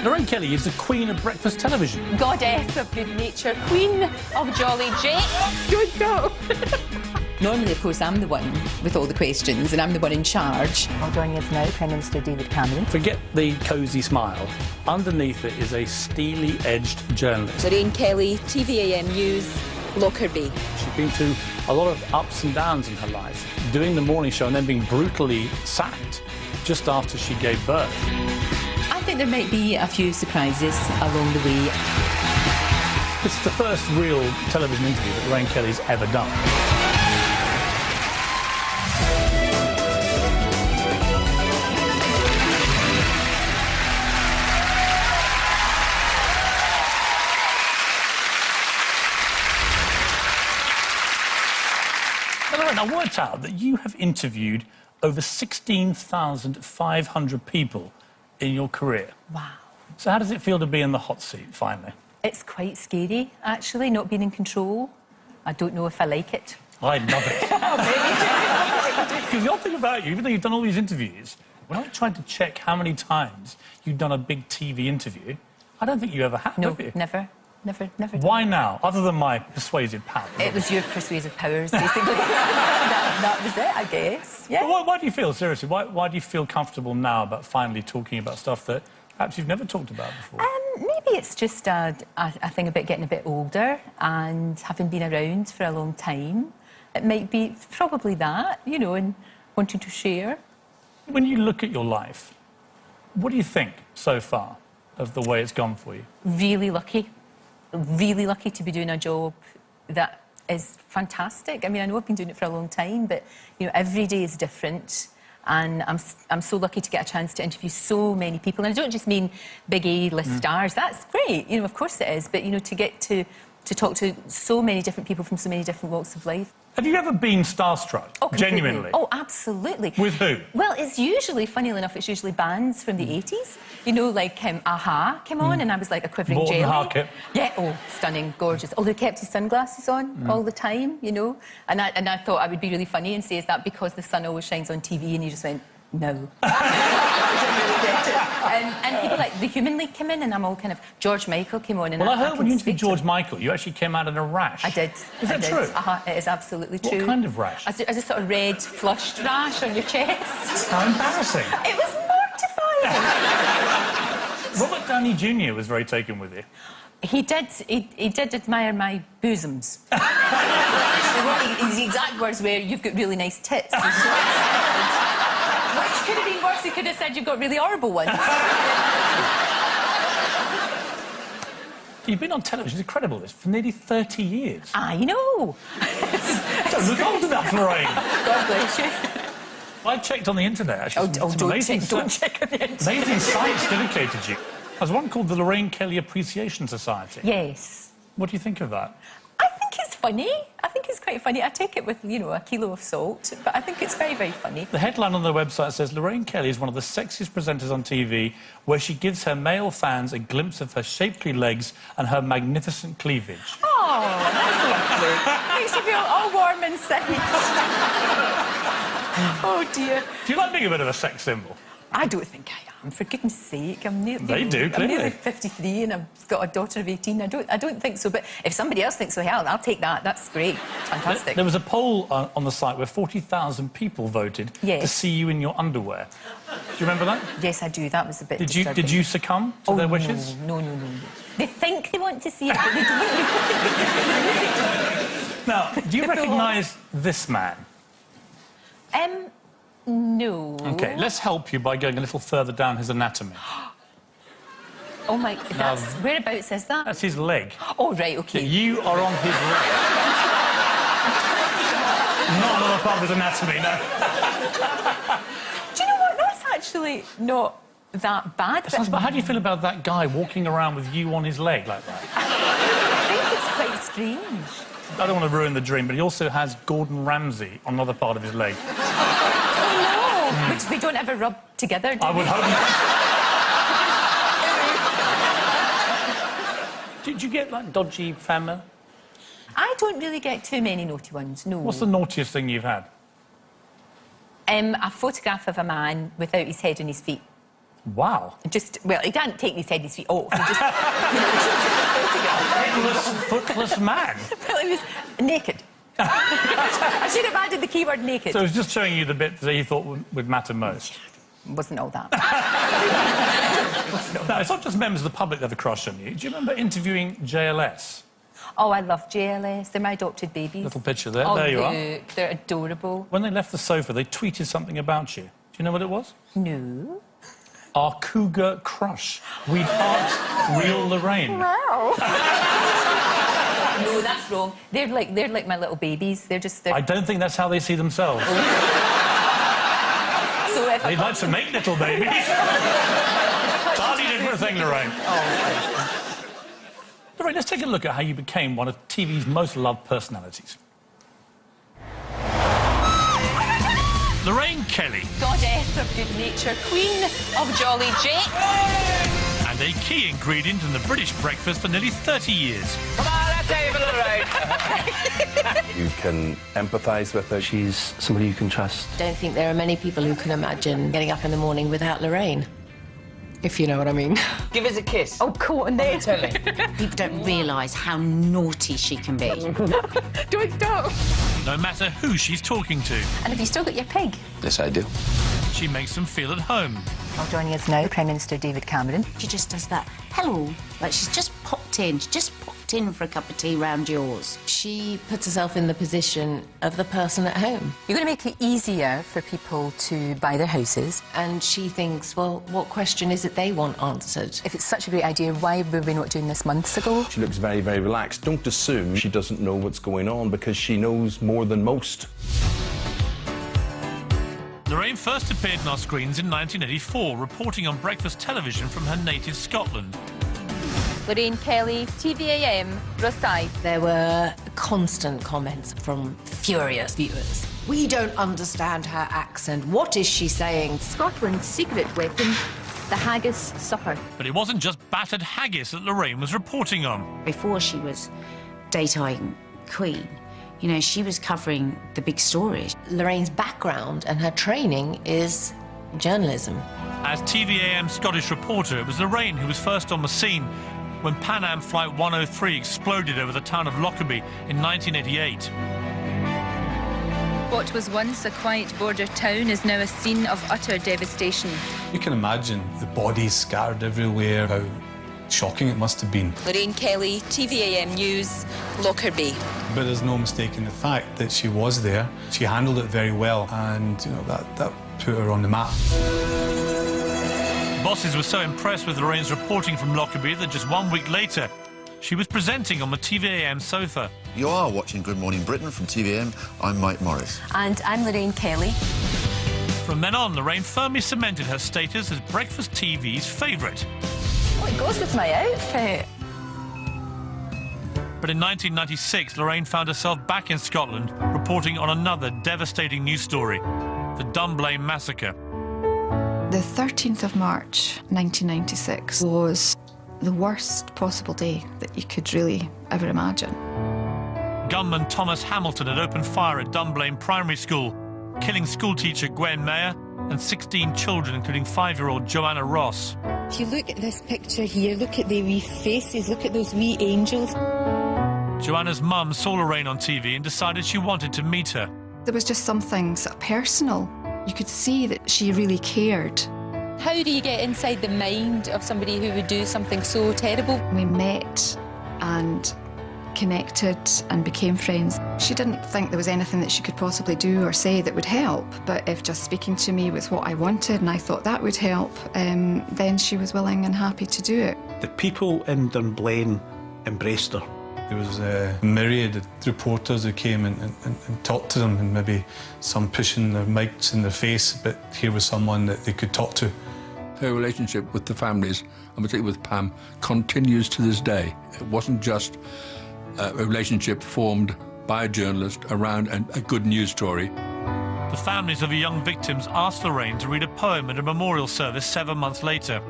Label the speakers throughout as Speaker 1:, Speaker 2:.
Speaker 1: Lorraine Kelly is the queen of breakfast television.
Speaker 2: Goddess of good nature, queen of jolly Jake. Good go. Normally, of course, I'm the one with all the questions and I'm the one in charge. Well, joining us now, Prime Minister David Cameron.
Speaker 1: Forget the cosy smile. Underneath it is a steely-edged journalist.
Speaker 2: Lorraine Kelly, TVAM News, Lockerbie.
Speaker 1: She's been through a lot of ups and downs in her life, doing the morning show and then being brutally sacked just after she gave birth.
Speaker 2: I think there might be a few surprises along the way.
Speaker 1: This is the first real television interview that Lorraine Kelly's ever done. Now, Lorraine, I worked out that you have interviewed over 16,500 people in your career.
Speaker 2: Wow.
Speaker 1: So how does it feel to be in the hot seat, finally?
Speaker 2: It's quite scary, actually, not being in control. I don't know if I like it.
Speaker 1: I love it. Because the odd thing about you, even though you've done all these interviews, when I tried to check how many times you've done a big TV interview, I don't think you ever have, have you?
Speaker 2: Never. Never.
Speaker 1: Why now, other than my persuasive powers?
Speaker 2: It was your persuasive powers, basically. that was it, I guess. Yeah.
Speaker 1: But why do you feel, seriously, why do you feel comfortable now about finally talking about stuff that perhaps you've never talked about before?
Speaker 2: Maybe it's just a thing about getting a bit older and having been around for a long time. It might be probably that, you know, and wanting to share.
Speaker 1: When you look at your life, what do you think so far of the way it's gone for you?
Speaker 2: Really lucky to be doing a job that is fantastic. I mean, I know I've been doing it for a long time, but, you know, every day is different. And I'm so lucky to get a chance to interview so many people. And I don't just mean big A-list stars. That's great, you know, of course it is. But, you know, to get to talk to so many different people from so many different walks of life.
Speaker 1: Have you ever been starstruck?
Speaker 2: Oh, completely.
Speaker 1: Genuinely?
Speaker 2: Oh, absolutely.
Speaker 1: With who?
Speaker 2: Well, it's usually, funnily enough, it's usually bands from the 80s. You know, like a-ha came on and I was like a quivering jelly.
Speaker 1: Harkett.
Speaker 2: Yeah, oh, stunning, gorgeous. Although he kept his sunglasses on all the time, you know. And I thought I would be really funny and say, is that because the sun always shines on TV? And he just went, no. And people like the Human League came in and I'm all kind of... George Michael came on and
Speaker 1: well, I heard when you interviewed George Michael, you actually came out in a rash.
Speaker 2: I did.
Speaker 1: Is that true?
Speaker 2: It is absolutely true.
Speaker 1: What kind of rash?
Speaker 2: A just sort of red, flushed rash on your chest.
Speaker 1: How embarrassing.
Speaker 2: It was mortifying.
Speaker 1: Robert Downey Jr. was very taken with you.
Speaker 2: He did admire my bosoms. His exact words were, "You've got really nice tits." Which could have been worse. He could have said, "You've got really horrible ones."
Speaker 1: You've been on television, it's incredible this, for nearly 30 years.
Speaker 2: I know.
Speaker 1: Don't look old enough, Lorraine.
Speaker 2: God bless you.
Speaker 1: I checked on the internet, actually.
Speaker 2: Don't check on the internet.
Speaker 1: Amazing sites dedicated you. There's one called the Lorraine Kelly Appreciation Society.
Speaker 2: Yes.
Speaker 1: What do you think of that?
Speaker 2: I think it's funny. I think it's quite funny. I take it with, you know, a kilo of salt, but I think it's very, very funny.
Speaker 1: The headline on their website says, Lorraine Kelly is one of the sexiest presenters on TV, where she gives her male fans a glimpse of her shapely legs and her magnificent cleavage.
Speaker 2: Oh, that's lovely. Makes you feel all warm inside. Oh, dear.
Speaker 1: Do you like being a bit of a sex symbol?
Speaker 2: I don't think I am, for goodness sake. I'm nearly...
Speaker 1: They do, clearly.
Speaker 2: I'm nearly 53 and I've got a daughter of 18. I don't think so, but if somebody else thinks so, hell, I'll take that. That's great. Fantastic. There
Speaker 1: was a poll on the site where 40,000 people voted to see you in your underwear. Do you remember that?
Speaker 2: Yes, I do. That was a bit disturbing.
Speaker 1: Did you succumb to their wishes?
Speaker 2: No. They think they want to see it, but they don't.
Speaker 1: Now, do you recognise this man?
Speaker 2: No.
Speaker 1: OK, let's help you by going a little further down his anatomy.
Speaker 2: Oh, my... whereabouts is that?
Speaker 1: That's his leg.
Speaker 2: Oh, right, OK.
Speaker 1: Yeah, you are on his leg. Not another part of his anatomy, no.
Speaker 2: Do you know what? That's actually not that bad.
Speaker 1: But how do you feel about that guy walking around with you on his leg like that?
Speaker 2: I think it's quite strange.
Speaker 1: I don't want to ruin the dream, but he also has Gordon Ramsay on another part of his leg.
Speaker 2: Which they don't ever rub together, do
Speaker 1: I would hope not. Did you get, like, dodgy fan mail?
Speaker 2: I don't really get too many naughty ones, no.
Speaker 1: What's the naughtiest thing you've had?
Speaker 2: A photograph of a man without his head and his feet.
Speaker 1: Wow.
Speaker 2: Well, he can't take his head, his feet off. He just, you know,
Speaker 1: Footless man.
Speaker 2: well, he was naked. I should have added the keyword naked.
Speaker 1: So it was just showing you the bit that he thought would matter most.
Speaker 2: Wasn't all that.
Speaker 1: No, it's not just members of the public that have a crush on you. Do you remember interviewing JLS?
Speaker 2: Oh, I love JLS. They're my adopted babies.
Speaker 1: Little picture there.
Speaker 2: Oh,
Speaker 1: there you are.
Speaker 2: look, they're adorable.
Speaker 1: When they left the sofa, they tweeted something about you. Do you know what it was?
Speaker 2: No.
Speaker 1: Our cougar crush. We'd heart real Lorraine.
Speaker 2: Wow. No, that's wrong. They're like my little babies. They're
Speaker 1: I don't think that's how they see themselves.
Speaker 2: So if
Speaker 1: They'd like to make little babies. Totally different thing, Lorraine.
Speaker 2: Oh,
Speaker 1: Lorraine, let's take a look at how you became one of TV's most loved personalities. Lorraine Kelly.
Speaker 2: goddess of good nature, queen of jolly Jake.
Speaker 1: And a key ingredient in the British breakfast for nearly 30 years.
Speaker 3: Come on, let's have a Lorraine.
Speaker 4: You can empathise with her.
Speaker 5: She's somebody you can trust.
Speaker 6: I don't think there are many people who can imagine getting up in the morning without Lorraine, if you know what I mean.
Speaker 3: Give us a kiss.
Speaker 2: Oh, go on then.
Speaker 3: Tell me.
Speaker 7: People don't realise how naughty she can be.
Speaker 2: Don't stop.
Speaker 1: No matter who she's talking to,
Speaker 2: And have you still got your pig?
Speaker 4: Yes, I do.
Speaker 1: she makes them feel at home.
Speaker 2: Well, joining us now, Prime Minister David Cameron.
Speaker 7: She just does that, hello, like she's just popped in. She just popped in for a cup of tea round yours.
Speaker 6: She puts herself in the position of the person at home.
Speaker 2: You're going to make it easier for people to buy their houses.
Speaker 6: And she thinks, well, what question is it they want answered?
Speaker 2: If it's such a great idea, why were we not doing this months ago?
Speaker 4: She looks very, very relaxed. Don't assume she doesn't know what's going on, because she knows more than most.
Speaker 1: Lorraine first appeared on our screens in 1984, reporting on breakfast television from her native Scotland.
Speaker 2: Lorraine Kelly, TVAM, Rosyth.
Speaker 6: There were constant comments from furious viewers. We don't understand her accent. What is she saying?
Speaker 2: Scotland's secret weapon, the haggis supper.
Speaker 1: But it wasn't just battered haggis that Lorraine was reporting on.
Speaker 7: Before she was daytime queen, you know, she was covering the big stories.
Speaker 6: Lorraine's background and her training is journalism.
Speaker 1: As TVAM Scottish reporter, it was Lorraine who was first on the scene when Pan Am Flight 103 exploded over the town of Lockerbie in 1988.
Speaker 8: What was once a quiet border town is now a scene of utter devastation.
Speaker 9: You can imagine the bodies scattered everywhere, how shocking it must have been.
Speaker 8: Lorraine Kelly, TVAM News, Lockerbie.
Speaker 9: But there's no mistaking the fact that she was there. She handled it very well, and you know that put her on the map.
Speaker 1: Bosses were so impressed with Lorraine's reporting from Lockerbie that just 1 week later, she was presenting on the TVAM sofa.
Speaker 10: You are watching Good Morning Britain from TVM. I'm Mike Morris.
Speaker 2: And I'm Lorraine Kelly.
Speaker 1: From then on, Lorraine firmly cemented her status as breakfast TV's favourite.
Speaker 2: Oh, it goes with my outfit.
Speaker 1: But in 1996, Lorraine found herself back in Scotland, reporting on another devastating news story, the Dunblane Massacre.
Speaker 11: The 13th of March, 1996, was the worst possible day that you could really ever imagine.
Speaker 1: Gunman Thomas Hamilton had opened fire at Dunblane Primary School, killing schoolteacher Gwen Mayer and 16 children, including 5-year-old Joanna Ross.
Speaker 8: If you look at this picture here, look at the wee faces, look at those wee angels.
Speaker 1: Joanna's mum saw Lorraine on TV and decided she wanted to meet her.
Speaker 11: There was just something sort of personal. You could see that she really cared.
Speaker 8: How do you get inside the mind of somebody who would do something so terrible?
Speaker 11: We met and connected and became friends. She didn't think there was anything that she could possibly do or say that would help, but if just speaking to me was what I wanted and I thought that would help, then she was willing and happy to do it.
Speaker 5: The people in Dunblane embraced her.
Speaker 9: There was a myriad of reporters who came and talked to them, and maybe some pushing their mics in their face, but here was someone that they could talk to.
Speaker 12: Her relationship with the families, and particularly with Pam, continues to this day. It wasn't just a relationship formed by a journalist around a good news story.
Speaker 1: The families of the young victims asked Lorraine to read a poem at a memorial service 7 months later.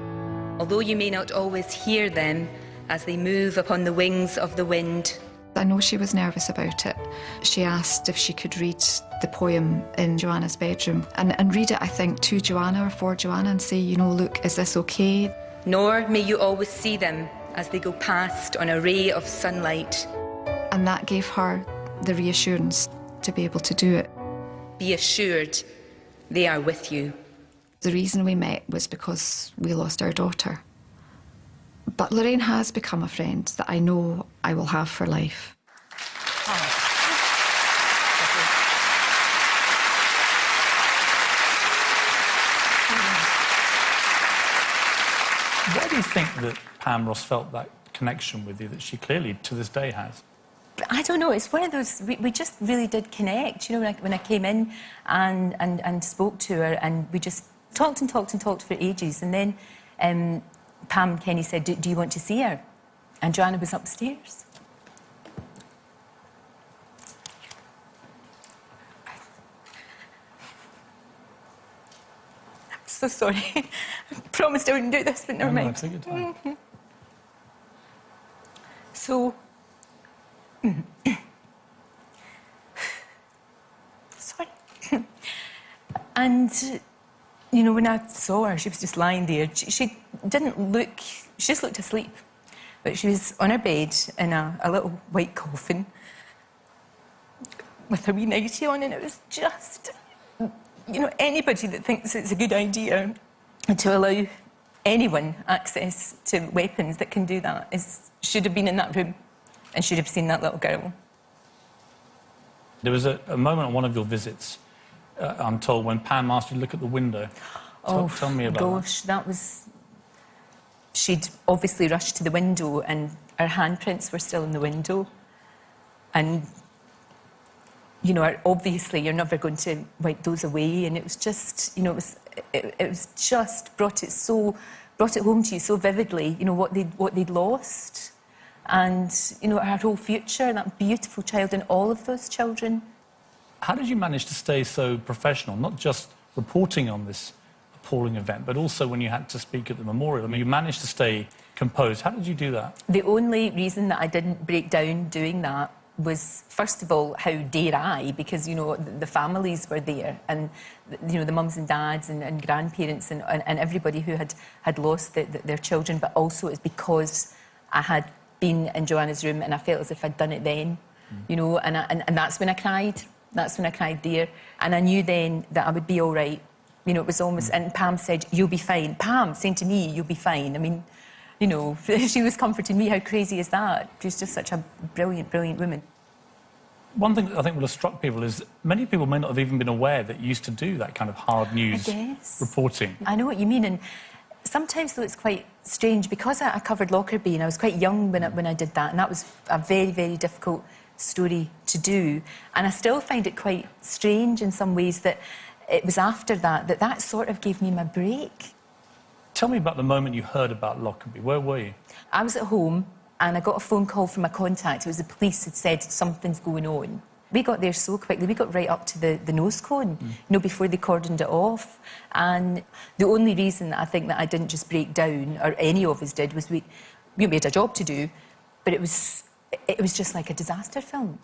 Speaker 8: Although you may not always hear them as they move upon the wings of the wind,
Speaker 11: I know she was nervous about it. She asked if she could read the poem in Joanna's bedroom and read it, I think, to Joanna or for Joanna and say, you know, look, is this okay?
Speaker 13: Nor may you always see them as they go past on a ray of sunlight.
Speaker 11: And that gave her the reassurance to be able to do it.
Speaker 13: Be assured they are with you.
Speaker 11: The reason we met was because we lost our daughter. But Lorraine has become a friend that I know I will have for life.
Speaker 1: Why do you think that Pam Ross felt that connection with you that she clearly, to this day, has?
Speaker 2: I don't know, it's one of those, we just really did connect, you know, when I came in and spoke to her, and we just talked and talked and talked for ages, and then Pam and Kenny said, do you want to see her? And Joanna was upstairs. I'm so sorry. I promised I wouldn't do this, but never mind.
Speaker 1: Take your time.
Speaker 2: So... sorry. And, you know, when I saw her, she was just lying there. She didn't look... She just looked asleep. But she was on her bed in a little white coffin with her wee nightie on, and it was just... You know, anybody that thinks it's a good idea to allow anyone access to weapons that can do that should have been in that room and should have seen that little girl.
Speaker 1: There was a moment on one of your visits, I'm told, when Pam asked you to look at the window. Tell me about
Speaker 2: gosh, that was... She'd obviously rushed to the window and her handprints were still in the window. And, you know, obviously you're never going to wipe those away. And it was just, you know, it was just brought it home to you so vividly, you know, what they'd lost. And, you know, her whole future, that beautiful child and all of those children.
Speaker 1: How did you manage to stay so professional, not just reporting on this appalling event, but also when you had to speak at the memorial? I mean, you managed to stay composed. How did you do that?
Speaker 2: The only reason that I didn't break down doing that was, first of all, how dare I? Because, you know, the families were there and, you know, the mums and dads and grandparents and everybody who had lost their children, but also it's because I had been in Joanna's room and I felt as if I'd done it then, you know, and that's when I cried. That's when I cried there. And I knew then that I would be all right. You know, it was almost... And Pam said, you'll be fine. Pam saying to me, you'll be fine. I mean, you know, she was comforting me. How crazy is that? She's just such a brilliant, brilliant woman.
Speaker 1: One thing that I think would have struck people is many people may not have even been aware that you used to do that kind of hard news reporting.
Speaker 2: I know what you mean. And sometimes, though, it's quite strange because I covered Lockerbie and I was quite young when I did that, and that was a very, very difficult story to do. And I still find it quite strange in some ways that it was after that sort of gave me my break.
Speaker 1: Tell me about the moment you heard about Lockerbie. Where were you?
Speaker 2: I was at home and I got a phone call from a contact. It was the police had said something's going on. We got there so quickly. We got right up to the nose cone, you know, before they cordoned it off. And the only reason that I think that I didn't just break down, or any of us did, was we had a job to do, but it was just like a disaster film.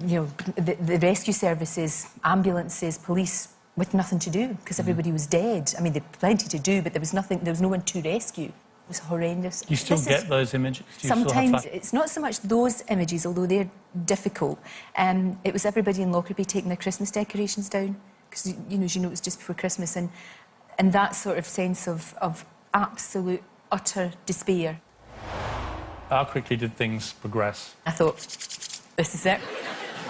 Speaker 2: You know, the rescue services, ambulances, police, with nothing to do because everybody was dead. I mean, they had plenty to do, but there was no one to rescue. It was horrendous.
Speaker 1: You still get those images?
Speaker 2: Sometimes it's not so much those images, although they're difficult. It was everybody in Lockerbie taking their Christmas decorations down because you know it was just before Christmas, and that sort of sense of absolute, utter despair.
Speaker 1: How quickly did things progress?
Speaker 2: I thought, this is it.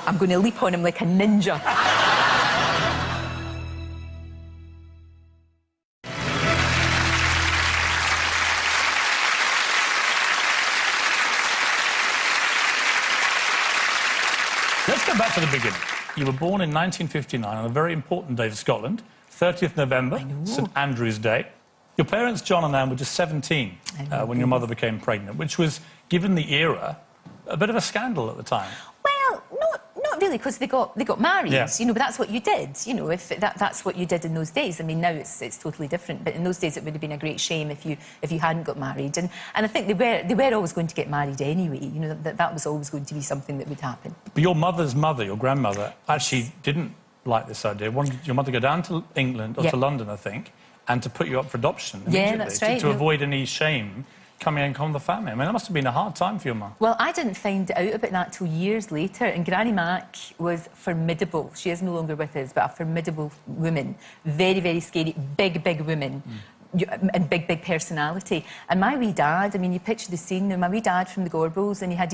Speaker 2: I'm going to leap on him like a ninja.
Speaker 1: Let's go back to the beginning. You were born in 1959 on a very important day for Scotland, 30th November, St Andrew's Day. Your parents, John and Anne, were just 17 when your mother became pregnant, which was, given the era, a bit of a scandal at the time.
Speaker 2: Well, not really really, because they got married,
Speaker 1: Yeah.
Speaker 2: you know, but that's what you did, you know, if that's what you did in those days. I mean, now it's totally different, but in those days it would have been a great shame if you hadn't got married. And I think they were always going to get married anyway, you know, that was always going to be something that would happen.
Speaker 1: But your mother's mother, your grandmother, actually didn't like this idea. Wanted your mother to go down to England, or to London, I think, and to put you up for adoption immediately.
Speaker 2: Yeah, that's right.
Speaker 1: To avoid any shame coming in on the family. I mean, that must have been a hard time for your mum.
Speaker 2: Well, I didn't find out about that till years later, and Granny Mac was formidable. She is no longer with us, but a formidable woman. Very, very scary, big, big woman. And big, big personality. And my wee dad, I mean, you picture the scene now, my wee dad from the Gorbals, and he had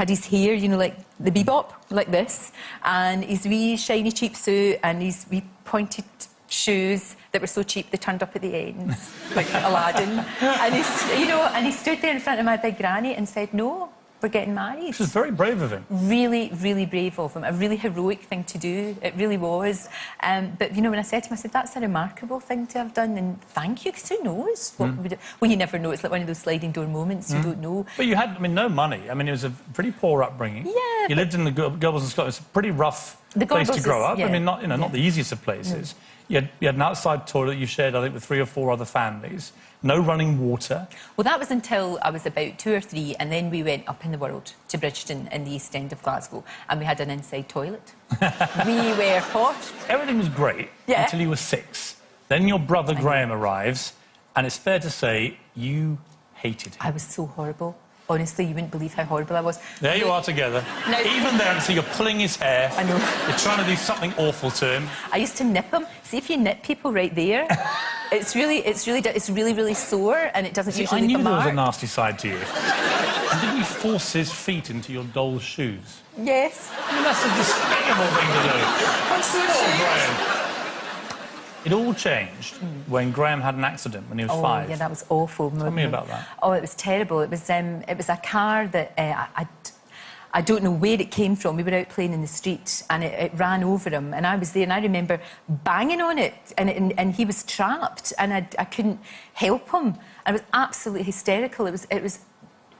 Speaker 2: his hair, you know, like the bebop, like this, and his wee shiny cheap suit, and his wee pointed shoes that were so cheap they turned up at the ends, like Aladdin. And he stood there in front of my big granny and said, "No, we're getting married."
Speaker 1: Which is very brave of him.
Speaker 2: Really, really brave of him. A really heroic thing to do. It really was. But, you know, when I said to him, I said, that's a remarkable thing to have done, and thank you, because who knows? Well, you never know. It's like one of those sliding door moments. You don't know.
Speaker 1: But you had, I mean, no money. I mean, it was a pretty poor upbringing.
Speaker 2: Yeah.
Speaker 1: You lived in the Gorbals in Scotland. It's a pretty rough place to grow up.
Speaker 2: Yeah.
Speaker 1: I mean, not the easiest of places. No. You had an outside toilet you shared, I think, with 3 or 4 other families. No running water.
Speaker 2: Well, that was until I was about 2 or 3, and then we went up in the world to Bridgeton in the East End of Glasgow, and we had an inside toilet. We were hot.
Speaker 1: Everything was great until you were 6. Then your brother Graham arrives, and it's fair to say you hated him.
Speaker 2: I was so horrible. Honestly, you wouldn't believe how horrible I was.
Speaker 1: There you are together.
Speaker 2: Now,
Speaker 1: even there, so you're pulling his hair.
Speaker 2: I know.
Speaker 1: You're trying to do something awful to him.
Speaker 2: I used to nip him. See, if you nip people right there, it's really, really sore, and it doesn't usually leave a mark.
Speaker 1: I knew there was a nasty side to you. And didn't you force his feet into your doll's shoes?
Speaker 2: Yes.
Speaker 1: I mean, that's a despicable thing to do.
Speaker 2: I'm so ashamed.
Speaker 1: Graham. It all changed when Graham had an accident when he was 5.
Speaker 2: Oh, yeah, that was awful.
Speaker 1: Tell me about that.
Speaker 2: Oh, it was terrible. It was a car that I don't know where it came from. We were out playing in the street, and it ran over him, and I was there, and I remember banging on it, and he was trapped, and I couldn't help him. I was absolutely hysterical. It was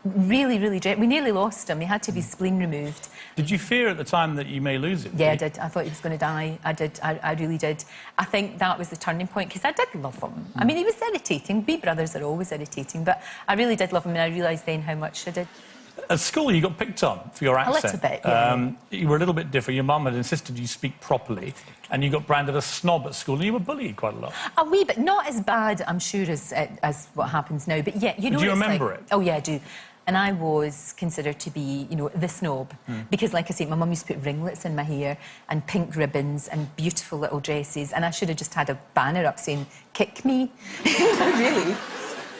Speaker 2: really, really dreadful. We nearly lost him. He had to be spleen removed.
Speaker 1: Did you fear at the time that you may lose it?
Speaker 2: Yeah, I did. I thought he was going to die. I did. I really did. I think that was the turning point, because I did love him. I mean, he was irritating. We brothers are always irritating, but I really did love him, and I realised then how much I did.
Speaker 1: At school, you got picked on for your accent.
Speaker 2: A little bit, yeah.
Speaker 1: You were a little bit different. Your mum had insisted you speak properly, and you got branded a snob at school, and you were bullied quite a lot.
Speaker 2: A wee bit. Not as bad, I'm sure, as what happens now. But yeah, you know.
Speaker 1: Do you remember it?
Speaker 2: Oh yeah, I do. And I was considered to be, you know, the snob. Because, like I say, my mum used to put ringlets in my hair and pink ribbons and beautiful little dresses, and I should have just had a banner up saying, "Kick me." Really.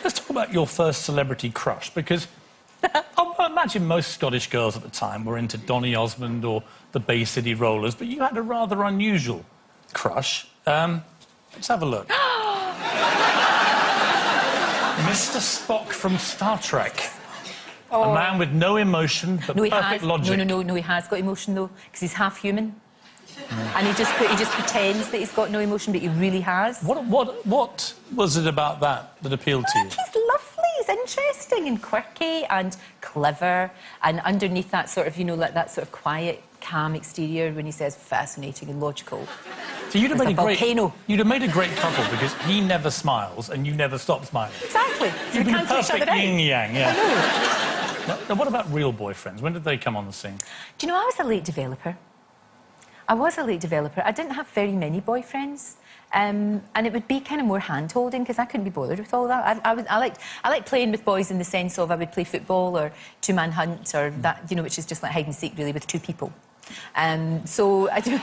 Speaker 1: Let's talk about your first celebrity crush, because I imagine most Scottish girls at the time were into Donny Osmond or the Bay City Rollers, but you had a rather unusual crush. Let's have a look. Mr. Spock from Star Trek. A man with no emotion, but perfect logic.
Speaker 2: No, he has got emotion, though, because he's half human. And he just pretends that he's got no emotion, but he really has.
Speaker 1: What was it about that appealed to you?
Speaker 2: He's lovely. He's interesting and quirky and clever. And underneath that sort of, you know, like that sort of quiet, calm exterior, when he says fascinating and logical.
Speaker 1: So you'd have made a
Speaker 2: volcano.
Speaker 1: You'd have made a great couple, because he never smiles and you never stop smiling.
Speaker 2: Exactly.
Speaker 1: You'd be a perfect yin-yang, yeah.
Speaker 2: I know.
Speaker 1: Now, what about real boyfriends? When did they come on the scene?
Speaker 2: Do you know, I was a late developer. I was a late developer. I didn't have very many boyfriends. And it would be kind of more hand-holding, because I couldn't be bothered with all that. I liked playing with boys in the sense of I would play football or two-man hunt or that, you know, which is just like hide and seek, really, with 2 people. So I do...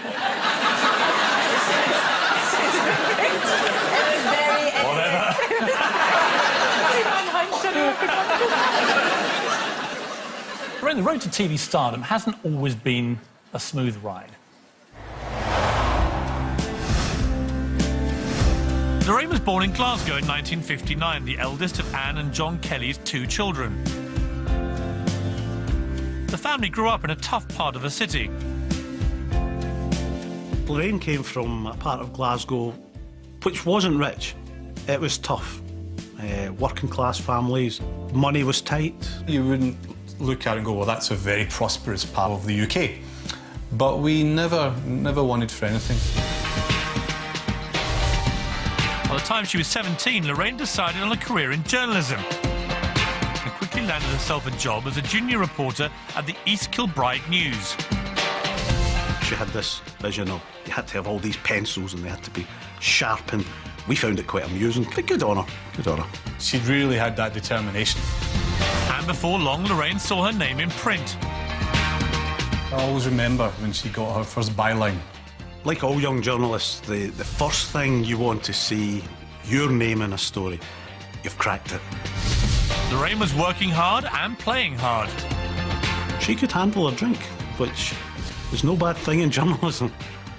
Speaker 1: The road to TV stardom hasn't always been a smooth ride. Lorraine was born in Glasgow in 1959, the eldest of Anne and John Kelly's 2 children. The family grew up in a tough part of the city.
Speaker 5: Lorraine came from a part of Glasgow which wasn't rich. It was tough. Working class families, money was tight.
Speaker 9: You wouldn't look at it and go, well, that's a very prosperous part of the UK. but we never wanted for anything.
Speaker 1: By the time she was 17, Lorraine decided on a career in journalism and quickly landed herself a job as a junior reporter at the East Kilbride News.
Speaker 5: She had this vision of you had to have all these pencils and they had to be sharp, and we found it quite amusing. But good on her, good on her.
Speaker 9: She really had that determination.
Speaker 1: And before long, Lorraine saw her name in print.
Speaker 9: I always remember when she got her first byline.
Speaker 5: Like all young journalists, the first thing you want to see, your name in a story. You've cracked it.
Speaker 1: Lorraine was working hard and playing hard.
Speaker 5: She could handle a drink, which is no bad thing in journalism.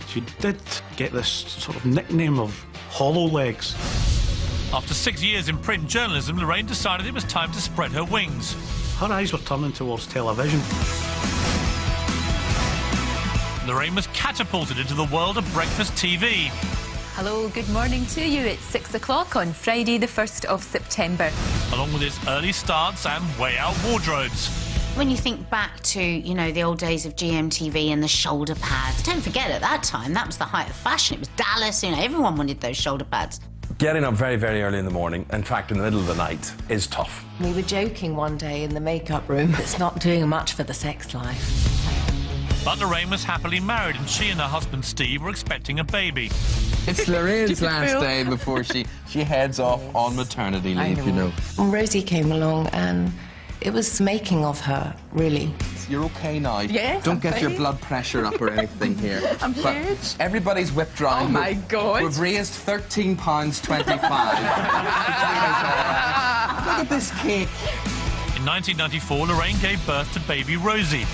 Speaker 5: She did get this sort of nickname of hollow legs.
Speaker 1: After 6 years in print journalism, Lorraine decided it was time to spread her wings.
Speaker 5: Her eyes were turning towards television.
Speaker 1: Lorraine was catapulted into the world of breakfast TV.
Speaker 2: Hello, good morning to you. It's 6 o'clock on Friday, the 1st of September.
Speaker 1: Along with its early starts and way-out wardrobes.
Speaker 7: When you think back to, you know, the old days of GMTV and the shoulder pads, don't forget at that time, that was the height of fashion. It was Dallas, you know, everyone wanted those shoulder pads.
Speaker 4: Getting up very, very early in the morning, in fact, in the middle of the night, is tough.
Speaker 6: We were joking one day in the makeup room. It's not doing much for the sex life.
Speaker 1: But Lorraine was happily married, and she and her husband Steve were expecting a baby.
Speaker 14: It's Lorraine's last day before she heads off on maternity leave, you know.
Speaker 6: Rosie came along and it was making of her, really.
Speaker 14: You're okay now.
Speaker 6: Yes,
Speaker 14: Don't
Speaker 6: I'm
Speaker 14: get your
Speaker 6: fine.
Speaker 14: blood pressure up or anything here.
Speaker 6: I'm
Speaker 14: But
Speaker 6: good.
Speaker 14: everybody's whipped round.
Speaker 6: Oh, my God.
Speaker 14: We've raised £13.25. Look at this cake.
Speaker 1: In 1994, Lorraine gave birth to baby Rosie.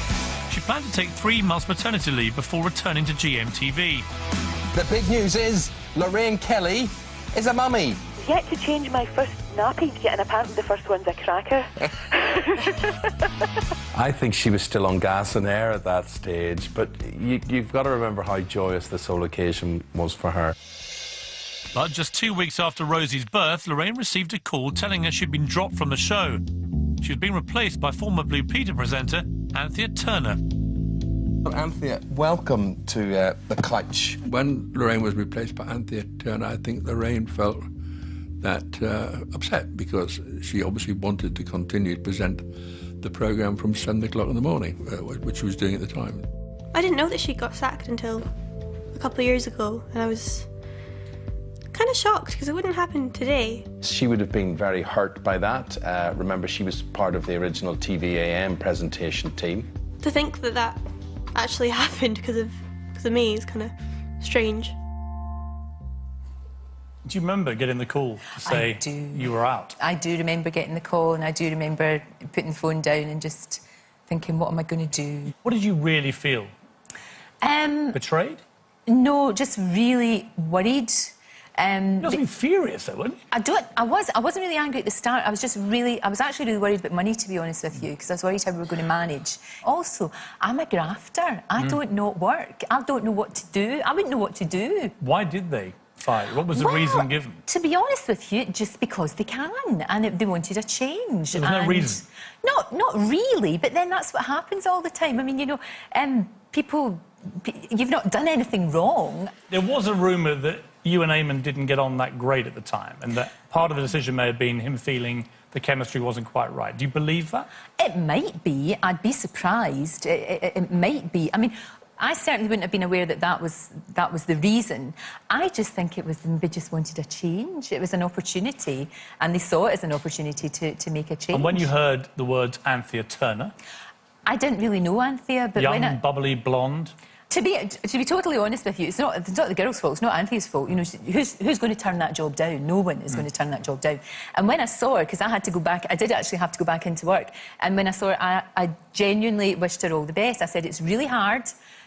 Speaker 1: She planned to take 3 months maternity leave before returning to GMTV.
Speaker 14: The big news is Lorraine Kelly is a mummy.
Speaker 15: Yet to change my first nappy, and apparently the first one's a cracker.
Speaker 4: I think she was still on gas and air at that stage, but you've got to remember how joyous this whole occasion was for her.
Speaker 1: But just 2 weeks after Rosie's birth, Lorraine received a call telling her she'd been dropped from the show. She was being replaced by former Blue Peter presenter Anthea Turner.
Speaker 14: Anthea, welcome to the couch.
Speaker 12: When Lorraine was replaced by Anthea Turner, I think Lorraine felt that upset because she obviously wanted to continue to present the programme from 7 o'clock in the morning, which she was doing at the time.
Speaker 16: I didn't know that she got sacked until a couple of years ago, and I was kind of shocked because it wouldn't happen today.
Speaker 4: She would have been very hurt by that. Remember, she was part of the original TVAM presentation team.
Speaker 16: To think that that actually happened because of me is kind of strange.
Speaker 1: Do you remember getting the call to say you were out?
Speaker 2: I do remember getting the call, and I do remember putting the phone down and just thinking, what am I going to do?
Speaker 1: What did you really feel? Betrayed?
Speaker 2: No, just really worried.
Speaker 1: You must be furious, though, weren't you?
Speaker 2: I wasn't really angry at the start. I was actually really worried about money, to be honest with you, because I was worried how we were going to manage. Also, I'm a grafter. I don't know work. I don't know what to do. I wouldn't know what to do.
Speaker 1: Why did they fire you? What was the reason given?
Speaker 2: To be honest with you, just because they can, and they wanted a change.
Speaker 1: There was no reason?
Speaker 2: Not really, but then that's what happens all the time. I mean, you know, people... You've not done anything wrong.
Speaker 1: There was a rumour that you and Eamon didn't get on that great at the time, and that part of the decision may have been him feeling the chemistry wasn't quite right. Do you believe that?
Speaker 2: It might be. I'd be surprised. It might be. I mean, I certainly wouldn't have been aware that that was the reason. I just think it was they just wanted a change. It was an opportunity, and they saw it as an opportunity to make a change.
Speaker 1: And when you heard the words Anthea Turner...
Speaker 2: I didn't really know Anthea, but
Speaker 1: young, bubbly, blonde...
Speaker 2: To be totally honest with you, it's not the girl's fault, it's not Anthea's fault. You know, who's going to turn that job down? No one is going to turn that job down. And when I saw her, because I had to go back, I did actually have to go back into work, and when I saw her, I genuinely wished her all the best. I said, it's really hard,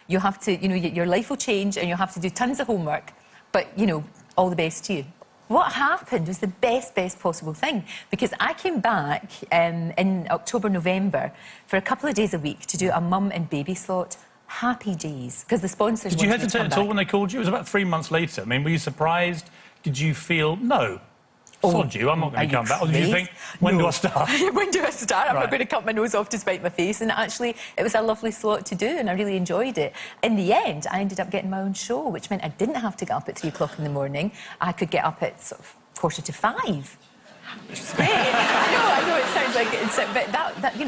Speaker 2: you have to, you know, your life will change and you'll have to do tons of homework, but, you know, all the best to you. What happened was the best possible thing, because I came back in October, November, for a couple of days a week to do a mum and baby slot. Happy days, because the sponsors...
Speaker 1: Did you hesitate at all when they called you? It was about 3 months later. I mean, were you surprised? Did you feel... No. Sod you, I'm not going to come back. Or did you think, when do I start?
Speaker 2: When do I start? I'm
Speaker 1: Right.
Speaker 2: not going to cut my nose off to spite my face. And actually, it was a lovely slot to do, and I really enjoyed it. In the end, I ended up getting my own show, which meant I didn't have to get up at 3 o'clock in the morning. I could get up at sort of 4:45. Which was great. I know, it sounds like it's... But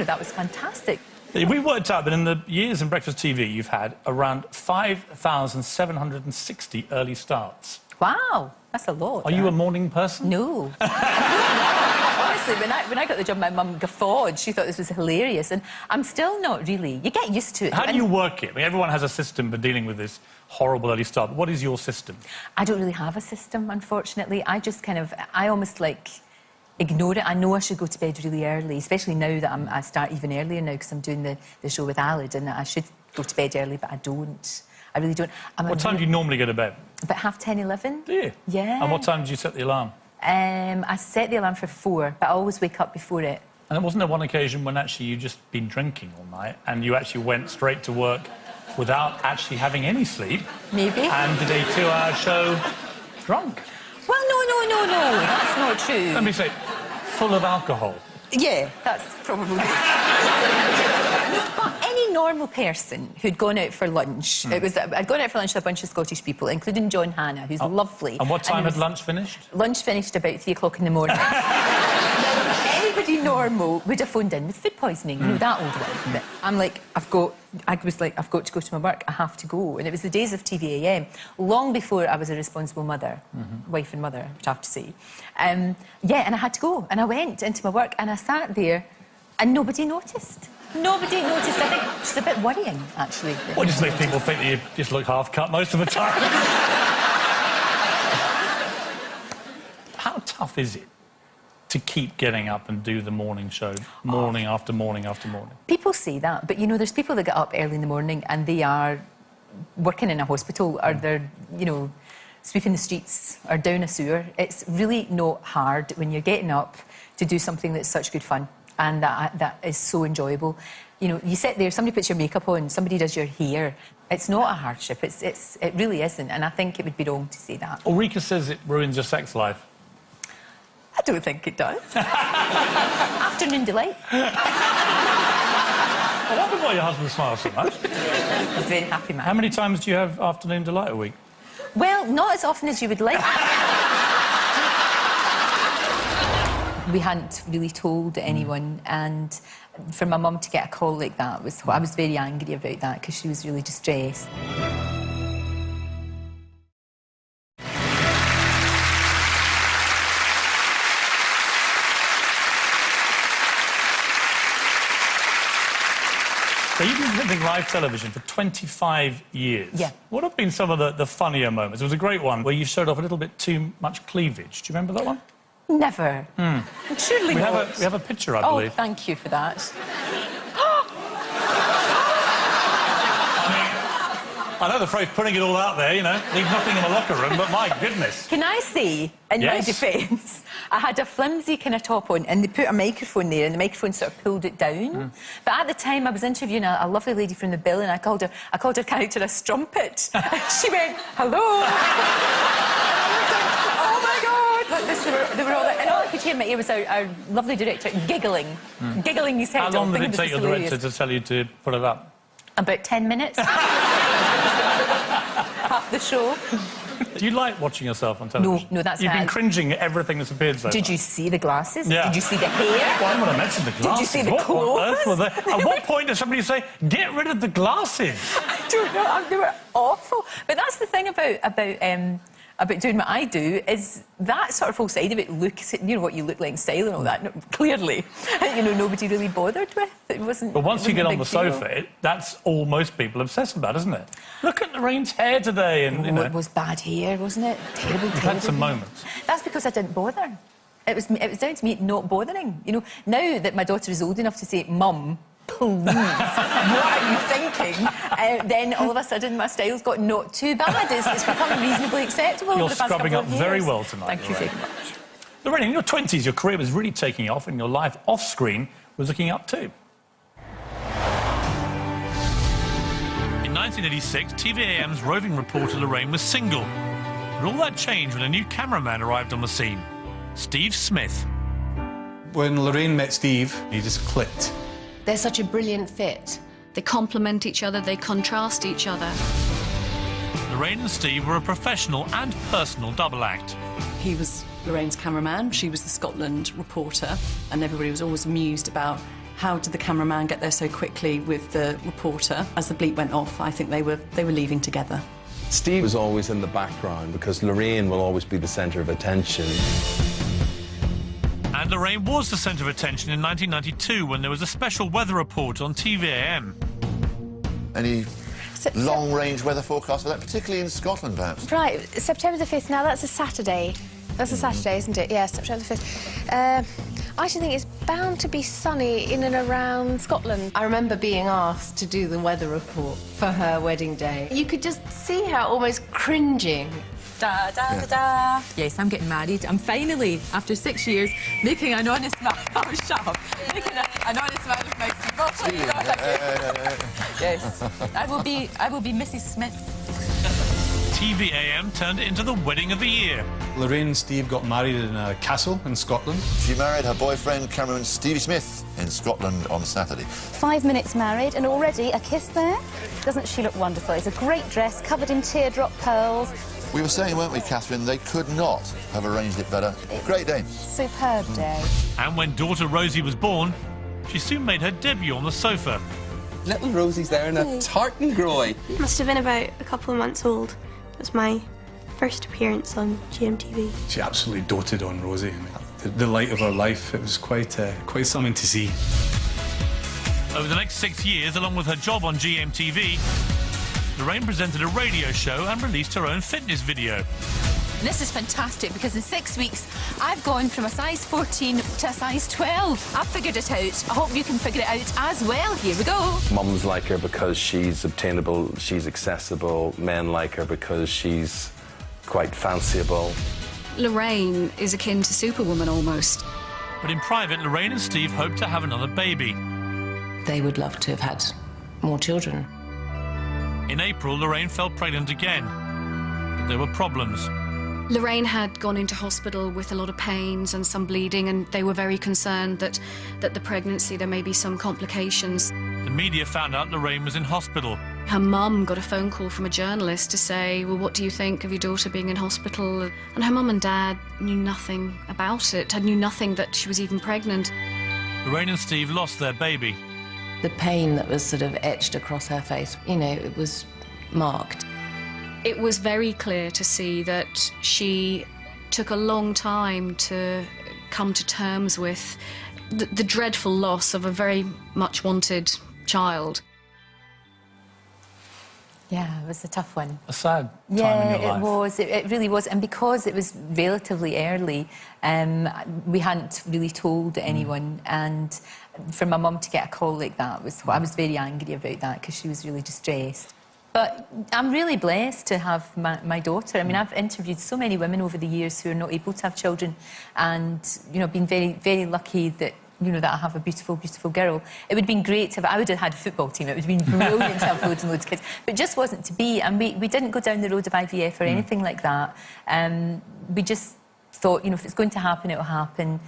Speaker 2: that was fantastic.
Speaker 1: We worked out that in the years in breakfast TV, you've had around 5,760 early starts.
Speaker 2: Wow, that's a lot.
Speaker 1: Are you a morning person?
Speaker 2: No. Honestly, when I got the job, my mum guffawed. She thought this was hilarious, and I'm still not really. You get used to it.
Speaker 1: How do you work it? I mean, everyone has a system for dealing with this horrible early start. What is your system?
Speaker 2: I don't really have a system, unfortunately. I just I almost like ignore it. I know I should go to bed really early, especially now that I start even earlier now because I'm doing the show with Alid, and I should go to bed early, but I don't. I really don't.
Speaker 1: What time do you normally go to bed?
Speaker 2: About 10:30, 11.
Speaker 1: Do you?
Speaker 2: Yeah.
Speaker 1: And what time do you set the alarm?
Speaker 2: I set the alarm for 4, but I always wake up before it.
Speaker 1: And wasn't there one occasion when actually you'd just been drinking all night and you actually went straight to work without actually having any sleep?
Speaker 2: Maybe.
Speaker 1: And did a 2-hour show drunk?
Speaker 2: Well, no, that's not true.
Speaker 1: Let me say, full of alcohol.
Speaker 2: Yeah, that's probably... But any normal person who'd gone out for lunch, I'd gone out for lunch with a bunch of Scottish people, including John Hannah, who's lovely.
Speaker 1: And what time had lunch finished?
Speaker 2: Lunch finished about 3 o'clock in the morning. Anybody normal would have phoned in with food poisoning, you know, that old one. But I'm like, I've got to go to my work, I have to go. And it was the days of TVAM, long before I was a responsible mother, wife and mother, I would have to say. Yeah, and I had to go. And I went into my work and I sat there and nobody noticed. Nobody noticed. I think it's a bit worrying, actually.
Speaker 1: Well, it just makes people think that you just look half-cut most of the time. How tough is it to keep getting up and do the morning show, morning after morning after morning?
Speaker 2: People say that, but, you know, there's people that get up early in the morning and they are working in a hospital or they're, you know, sweeping the streets or down a sewer. It's really not hard when you're getting up to do something that's such good fun. And that is so enjoyable. You know, you sit there, somebody puts your makeup on, somebody does your hair. It's not a hardship, it really isn't, and I think it would be wrong to say that.
Speaker 1: Ulrika says it ruins your sex life.
Speaker 2: I don't think it does. Afternoon delight.
Speaker 1: I wonder why your husband smiles so much.
Speaker 2: He's a very happy man.
Speaker 1: How many times do you have afternoon delight a week?
Speaker 2: Well, not as often as you would like. We hadn't really told anyone, and for my mum to get a call like that I was very angry about that because she was really distressed.
Speaker 1: So you've been presenting live television for 25 years.
Speaker 2: Yeah.
Speaker 1: What have been some of the funnier moments? There was a great one where you showed off a little bit too much cleavage. Do you remember that one?
Speaker 2: Never. Surely
Speaker 1: we
Speaker 2: not.
Speaker 1: have a picture, I believe.
Speaker 2: Oh, thank you for that.
Speaker 1: I know the phrase putting it all out there, you know, leave nothing in the locker room, but my goodness.
Speaker 2: Can I say, in my defence, I had a flimsy kind of top on and they put a microphone there and the microphone sort of pulled it down. But at the time I was interviewing a lovely lady from the Bill and I called her character a strumpet. And she went, hello. Oh my God. Like this, they were all like, and all I could hear in my ear was our lovely director giggling. Giggling his head off.
Speaker 1: How long did it take your director to tell you to put it up?
Speaker 2: About 10 minutes. Half the show.
Speaker 1: Do you like watching yourself on television?
Speaker 2: No, that's
Speaker 1: You've been cringing at everything that's appeared so far.
Speaker 2: Did you see the glasses?
Speaker 1: Yeah.
Speaker 2: Did you see the hair?
Speaker 1: Well, I'm going to mention the glasses.
Speaker 2: Did you see the clothes?
Speaker 1: What on earth were they? At what point does somebody say, get rid of the glasses?
Speaker 2: I don't know. They were awful. But that's the thing about doing what I do, is that sort of whole side of it, you know, what you look like in style and all that, clearly, you know, nobody really bothered with. It wasn't.
Speaker 1: But once you get on the sofa, that's all most people obsess about, isn't it? Look at Lorraine's hair today. And, you know,
Speaker 2: it was bad hair, wasn't it? Terrible,
Speaker 1: You've had some moments.
Speaker 2: That's because I didn't bother. It was down to me not bothering. You know, now that my daughter is old enough to say, Mum, please, what are you thinking? Then all of a sudden my style's got not too bad. It's become reasonably acceptable.
Speaker 1: You're
Speaker 2: over the past
Speaker 1: scrubbing
Speaker 2: couple
Speaker 1: up
Speaker 2: of
Speaker 1: very
Speaker 2: years.
Speaker 1: well tonight.
Speaker 2: Thank you very much.
Speaker 1: Lorraine, in your 20s, your career was really taking off and your life off-screen was looking up too. In 1986, TVAM's roving reporter Lorraine was single. But all that changed when a new cameraman arrived on the scene. Steve Smith.
Speaker 9: When Lorraine met Steve, he just clicked.
Speaker 6: They're such a brilliant fit.
Speaker 17: They complement each other, they contrast each other.
Speaker 1: Lorraine and Steve were a professional and personal double act.
Speaker 18: He was Lorraine's cameraman, she was the Scotland reporter, and everybody was always amused about how did the cameraman get there so quickly with the reporter. As the bleep went off, I think they were leaving together.
Speaker 4: Steve was always in the background because Lorraine will always be the centre of attention.
Speaker 1: And Lorraine was the centre of attention in 1992 when there was a special weather report on TVAM.
Speaker 10: Any long-range weather forecast for that, particularly in Scotland, perhaps?
Speaker 19: Right, September the 5th. Now, that's a Saturday. That's a Saturday, isn't it? Yeah, September the 5th. I actually think it's bound to be sunny in and around Scotland.
Speaker 6: I remember being asked to do the weather report for her wedding day. You could just see her almost cringing.
Speaker 2: Da, da, da, da. Yes, I'm getting married. I'm finally, after 6 years, making an honest man. Oh, shut up. Making an honest man of my Steve. Yes, I will be Mrs. Smith.
Speaker 1: TVAM turned it into the wedding of the year.
Speaker 9: Lorraine and Steve got married in a castle in Scotland.
Speaker 10: She married her boyfriend, cameraman Stevie Smith, in Scotland on Saturday.
Speaker 20: 5 minutes married and already a kiss there. Doesn't she look wonderful? It's a great dress, covered in teardrop pearls.
Speaker 10: We were saying, weren't we, Catherine, they could not have arranged it better. Great day.
Speaker 20: Superb day.
Speaker 1: And when daughter Rosie was born, she soon made her debut on the sofa.
Speaker 14: Little Rosie's there in a tartan groy.
Speaker 16: Must have been about a couple of months old. It was my first appearance on GMTV.
Speaker 9: She absolutely doted on Rosie. I mean, the light of her life, it was quite something to see.
Speaker 1: Over the next 6 years, along with her job on GMTV, Lorraine presented a radio show and released her own fitness video.
Speaker 2: This is fantastic because in 6 weeks I've gone from a size 14 to a size 12. I've figured it out. I hope you can figure it out as well. Here we go.
Speaker 4: Mums like her because she's obtainable, she's accessible. Men like her because she's quite fanciable.
Speaker 17: Lorraine is akin to Superwoman almost.
Speaker 1: But in private, Lorraine and Steve hope to have another baby.
Speaker 6: They would love to have had more children.
Speaker 1: In April, Lorraine fell pregnant again. But there were problems.
Speaker 17: Lorraine had gone into hospital with a lot of pains and some bleeding, and they were very concerned that the pregnancy, there may be some complications.
Speaker 1: The media found out Lorraine was in hospital.
Speaker 17: Her mum got a phone call from a journalist to say, well, what do you think of your daughter being in hospital? And her mum and dad knew nothing about it, knew nothing that she was even pregnant.
Speaker 1: Lorraine and Steve lost their baby.
Speaker 6: The pain that was sort of etched across her face, you know, it was marked.
Speaker 17: It was very clear to see that she took a long time to come to terms with the dreadful loss of a very much wanted child.
Speaker 2: Yeah, it was a tough one.
Speaker 1: A sad time in your life.
Speaker 2: Yeah, it was. It really was. And because it was relatively early, we hadn't really told anyone. And for my mum to get a call like that, I was very angry about that because she was really distressed. But I'm really blessed to have my daughter. I mean, I've interviewed so many women over the years who are not able to have children, and, you know, been very, very lucky that, you know, that I have a beautiful, beautiful girl. It would have been great to have... I would have had a football team. It would have been brilliant to have loads and loads of kids. But it just wasn't to be, and we didn't go down the road of IVF or anything like that. We just thought, you know, if it's going to happen, it'll happen.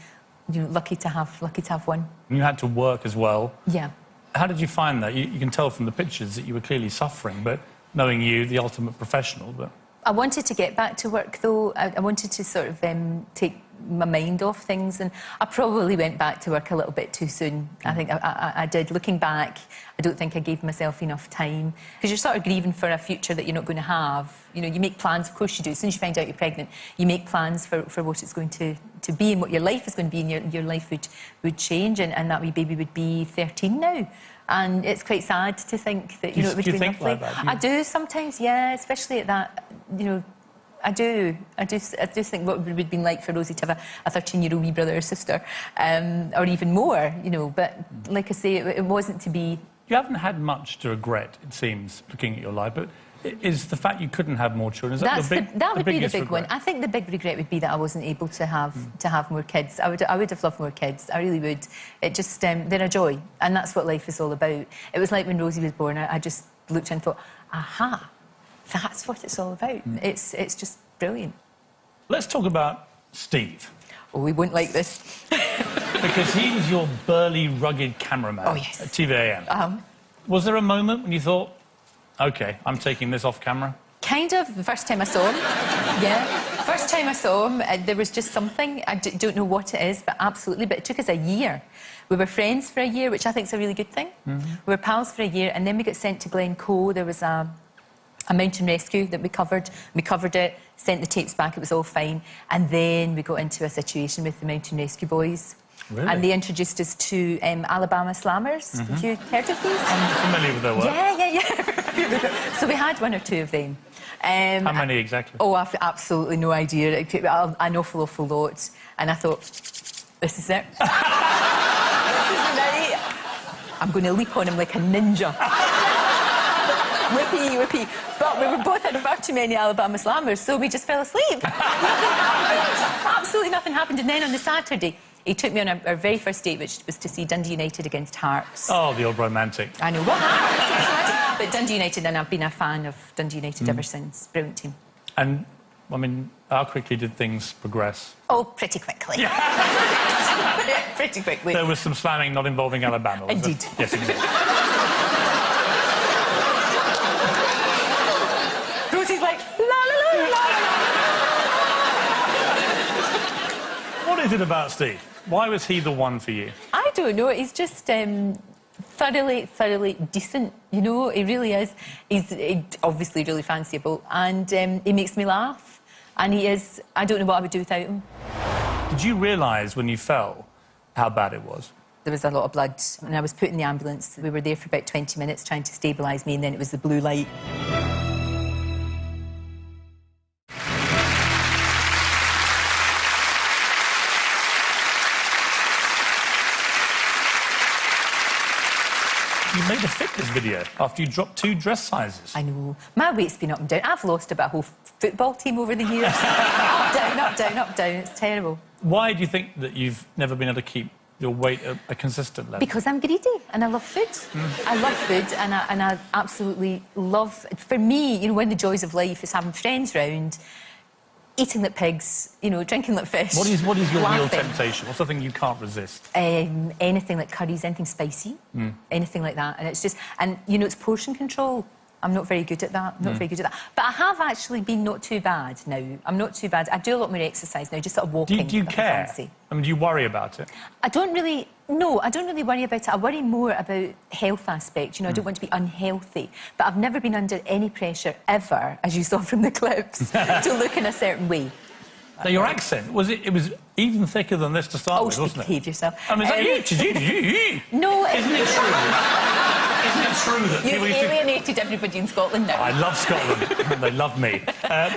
Speaker 2: You know, lucky to have one.
Speaker 1: You had to work as well.
Speaker 2: Yeah.
Speaker 1: How did you find that? You can tell from the pictures that you were clearly suffering, but knowing you, the ultimate professional, but...
Speaker 2: I wanted to get back to work, though. I wanted to sort of take my mind off things, and I probably went back to work a little bit too soon. I think I did. Looking back, I don't think I gave myself enough time, because you're sort of grieving for a future that you're not going to have. You know, you make plans, of course you do. As soon as you find out you're pregnant, you make plans for what it's going to be and what your life is going to be, and your life would change, and that wee baby would be 13 now. And it's quite sad to think that, you know, it would be lovely.
Speaker 1: Like that?
Speaker 2: I do sometimes, yeah, especially at that, you know, I do think what it would have been like for Rosie to have a 13-year-old wee brother or sister, or even more, you know. But like I say, it wasn't to be.
Speaker 1: You haven't had much to regret, it seems, looking at your life, but is the fact you couldn't have more children, that
Speaker 2: would be the big
Speaker 1: regret?
Speaker 2: one. I think the big regret would be that I wasn't able to have more kids. I would have loved more kids. I really would. It just they're a joy, and that's what life is all about. It was like when Rosie was born. I just looked and thought, aha, that's what it's all about. It's just brilliant.
Speaker 1: Let's talk about Steve.
Speaker 2: oh, we won't like this.
Speaker 1: Because he was your burly, rugged cameraman
Speaker 2: Oh, yes.
Speaker 1: at TVAM. Was there a moment when you thought, OK, I'm taking this off camera?
Speaker 2: Kind of, the first time I saw him, yeah. First time I saw him, there was just something, I don't know what it is, but absolutely, but it took us a year. We were friends for a year, which I think is a really good thing. We were pals for a year, and then we got sent to Glencoe. There was a mountain rescue that we covered. We covered it, sent the tapes back, it was all fine. And then we got into a situation with the mountain rescue boys.
Speaker 1: Really?
Speaker 2: And they introduced us to Alabama Slammers. Have you heard of these?
Speaker 1: I'm familiar with their work.
Speaker 2: Yeah. So we had one or two of them.
Speaker 1: How many exactly?
Speaker 2: Oh, I've absolutely no idea. An awful lot. And I thought, this is it. This is it. I'm going to leap on him like a ninja. Whippy. But we were both had far too many Alabama Slammers, so we just fell asleep. Absolutely nothing happened. And then on the Saturday, he took me on our very first date, which was to see Dundee United against Hearts.
Speaker 1: Oh, the old romantic.
Speaker 2: I know. What happened? But Dundee United, and I've been a fan of Dundee United ever since. Brilliant team.
Speaker 1: And, I mean, how quickly did things progress?
Speaker 2: Oh, pretty quickly. Pretty quickly.
Speaker 1: There was some slamming not involving Alabama, was
Speaker 2: Indeed.
Speaker 1: there? Yes, indeed.
Speaker 2: Rosie's like, la, la, la, la, la.
Speaker 1: What is it about Steve? Why was he the one for you?
Speaker 2: I don't know. He's just thoroughly decent. You know, he really is. He's obviously really fanciable, and he makes me laugh. And he is. I don't know what I would do without him.
Speaker 1: Did you realise when you fell how bad it was?
Speaker 2: There was a lot of blood, and I was put in the ambulance. We were there for about 20 minutes trying to stabilise me, and then it was the blue light.
Speaker 1: You made a fitness video after you dropped 2 dress sizes.
Speaker 2: I know. My weight's been up and down. I've lost about a whole football team over the years. Up, down, up, down, up, down. It's terrible.
Speaker 1: Why do you think that you've never been able to keep your weight at a consistent level?
Speaker 2: Because I'm greedy and I love food. I love food and I absolutely love... For me, you know, one of the joys of life is having friends round, eating like pigs, you know, drinking like fish.
Speaker 1: What is your real
Speaker 2: laughing.
Speaker 1: temptation? What's the thing you can't resist?
Speaker 2: Anything like curries, anything spicy, anything like that. And it's just... And, you know, it's portion control. I'm not very good at that. Not very good at that. But I have actually been not too bad now. I'm not too bad. I do a lot more exercise now, just sort of walking.
Speaker 1: Do you care?
Speaker 2: Fancy.
Speaker 1: I mean, do you worry about it?
Speaker 2: I don't really... No, I don't really worry about it. I worry more about health aspect. You know, I don't want to be unhealthy. But I've never been under any pressure, ever, as you saw from the clips, to look in a certain way.
Speaker 1: Now, your accent, was it was even thicker than this to start with, wasn't it?
Speaker 2: Behave yourself.
Speaker 1: I mean, is that
Speaker 2: No,
Speaker 1: Isn't it true? Isn't it true that
Speaker 2: You've
Speaker 1: people used to...
Speaker 2: alienated everybody in Scotland now.
Speaker 1: I love Scotland. They love me.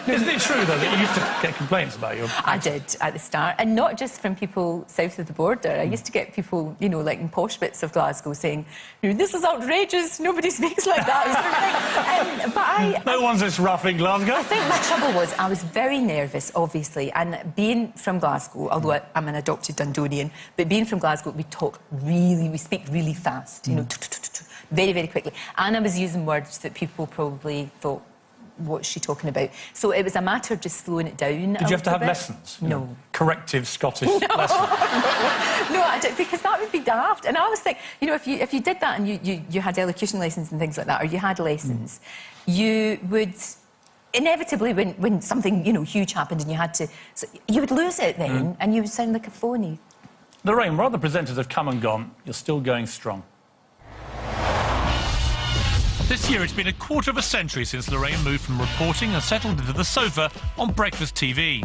Speaker 1: Isn't it true, though, that you used to get complaints about your accent?
Speaker 2: I did, at the start. And not just from people south of the border. I used to get people, you know, like in posh bits of Glasgow saying, this is outrageous, nobody speaks like that.
Speaker 1: No one's this rough in Glasgow.
Speaker 2: I think my trouble was I was very nervous, obviously, and being from Glasgow, although I'm an adopted Dundonian, but being from Glasgow, we speak really fast, you know, very, very quickly. And I was using words that people probably thought, what's she talking about? So it was a matter of just slowing it down.
Speaker 1: Did you have to have lessons?
Speaker 2: No.
Speaker 1: Corrective Scottish lessons?
Speaker 2: No, I didn't, because that would be daft. And I always think, you know, if you did that and you had elocution lessons and things like that, or you had lessons, you would... Inevitably, when something, you know, huge happened and you had to... So you would lose it then, and you would sound like a phony.
Speaker 1: Lorraine, while the presenters have come and gone, you're still going strong. This year, it's been a quarter of a century since Lorraine moved from reporting and settled into the sofa on breakfast TV.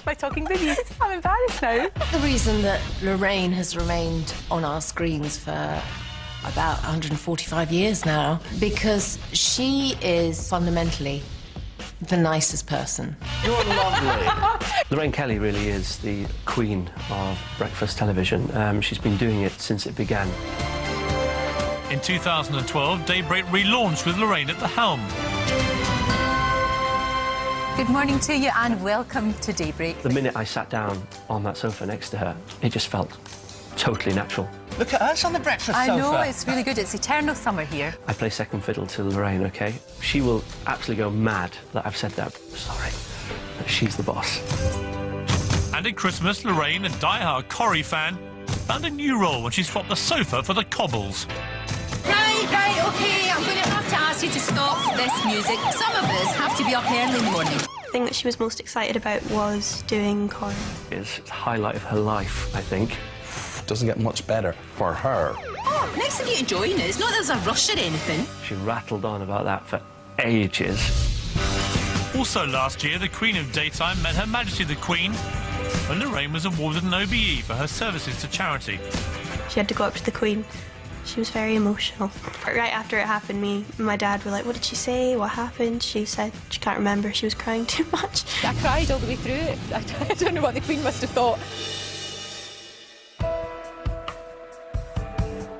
Speaker 2: My talking babies. I'm embarrassed now.
Speaker 6: The reason that Lorraine has remained on our screens for about 145 years now, because she is fundamentally the nicest person.
Speaker 10: You're lovely.
Speaker 21: Lorraine Kelly really is the queen of breakfast television. She's been doing it since it began.
Speaker 1: In 2012, Daybreak relaunched with Lorraine at the helm.
Speaker 2: Good morning to you and welcome to Daybreak.
Speaker 21: The minute I sat down on that sofa next to her, it just felt totally natural.
Speaker 3: Look at us on the breakfast sofa.
Speaker 2: I know, it's really good. It's eternal summer here.
Speaker 21: I play second fiddle to Lorraine, OK? She will absolutely go mad that I've said that. Sorry. she's the boss.
Speaker 1: And at Christmas, Lorraine, a die-hard Corrie fan, found a new role when she swapped the sofa for the cobbles.
Speaker 2: Right, OK, I'm going to have to ask you to stop this music. Some of us have to be up early in the morning.
Speaker 16: The thing that she was most excited about was doing Corrie.
Speaker 21: It's the highlight of her life, I think.
Speaker 4: Doesn't get much better for her.
Speaker 2: Oh, nice of you to join us. Not that there's a rush or anything.
Speaker 21: She rattled on about that for ages.
Speaker 1: Also last year, the Queen of Daytime met Her Majesty the Queen when Lorraine was awarded an OBE for her services to charity.
Speaker 16: She had to go up to the Queen. She was very emotional. Right after it happened, me and my dad were like, what did she say? What happened? She said she can't remember. She was crying too much.
Speaker 2: I cried all the way through it. I don't know what the Queen must have thought.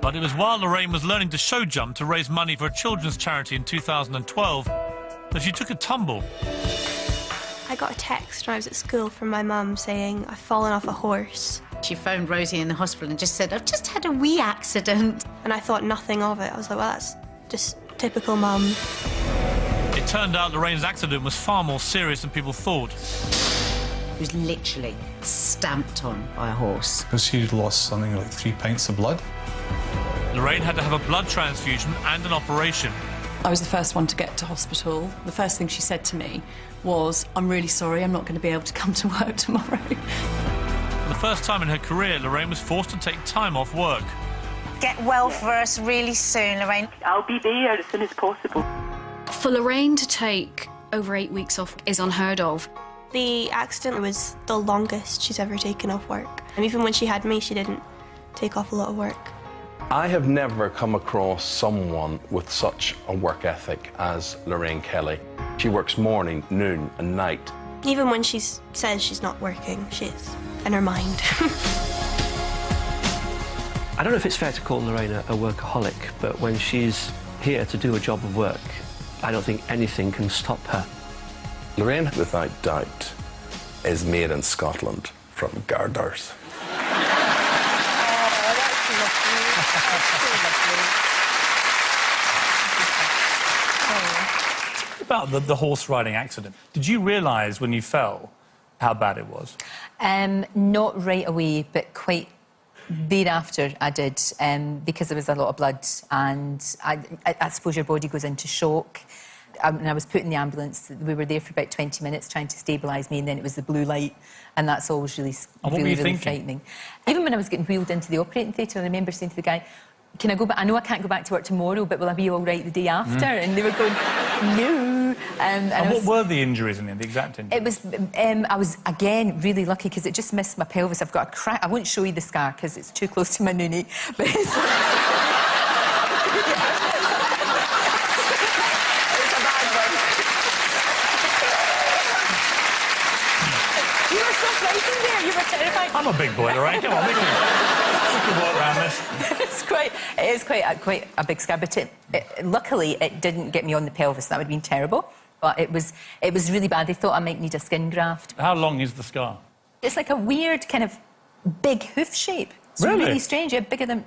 Speaker 1: But it was while Lorraine was learning to show jump to raise money for a children's charity in 2012 that she took a tumble.
Speaker 16: I got a text when I was at school from my mum saying I've fallen off a horse.
Speaker 7: She phoned Rosie in the hospital and just said, I've just had a wee accident.
Speaker 16: And I thought nothing of it. I was like, well, that's just typical mum.
Speaker 1: It turned out Lorraine's accident was far more serious than people thought.
Speaker 7: She was literally stamped on by a horse.
Speaker 9: Because she lost something like 3 pints of blood.
Speaker 1: Lorraine had to have a blood transfusion and an operation.
Speaker 18: I was the first one to get to hospital. The first thing she said to me was, I'm really sorry, I'm not going to be able to come to work tomorrow.
Speaker 1: For the first time in her career, Lorraine was forced to take time off work.
Speaker 8: Get well for us really soon, Lorraine.
Speaker 15: I'll be there as soon as possible.
Speaker 17: For Lorraine to take over 8 weeks off is unheard of.
Speaker 16: The accident was the longest she's ever taken off work. And even when she had me, she didn't take off a lot of work.
Speaker 4: I have never come across someone with such a work ethic as Lorraine Kelly. She works morning, noon and night.
Speaker 16: Even when she says she's not working, she is, in her mind.
Speaker 21: I don't know if it's fair to call Lorraine a workaholic, but when she's here to do a job of work, I don't think anything can stop her.
Speaker 4: Lorraine, without doubt, is made in Scotland from Garders.
Speaker 1: About the horse riding accident. Did you realise when you fell how bad it was?
Speaker 2: Not right away, but quite thereafter I did, because there was a lot of blood, and I suppose your body goes into shock. When I was put in the ambulance, we were there for about 20 minutes trying to stabilise me, and then it was the blue light, and that's always really frightening. Even when I was getting wheeled into the operating theatre, I remember saying to the guy, can I go back? I know I can't go back to work tomorrow, but will I be all right the day after? And they were going, no.
Speaker 1: And what were the injuries in the exact injuries?
Speaker 2: It was, I was, again, really lucky because it just missed my pelvis. I've got a crack. I won't show you the scar because it's too close to my noonie. But it's... You were so frightened there. You were terrified.
Speaker 1: I'm a big boy, Lorraine. Come on, we can walk around this.
Speaker 2: It is quite a big scar, but luckily it didn't get me on the pelvis. That would have been terrible. But it was really bad. They thought I might need a skin graft.
Speaker 1: How long is the scar?
Speaker 2: It's like a weird kind of big hoof shape. It's really strange. Yeah, bigger than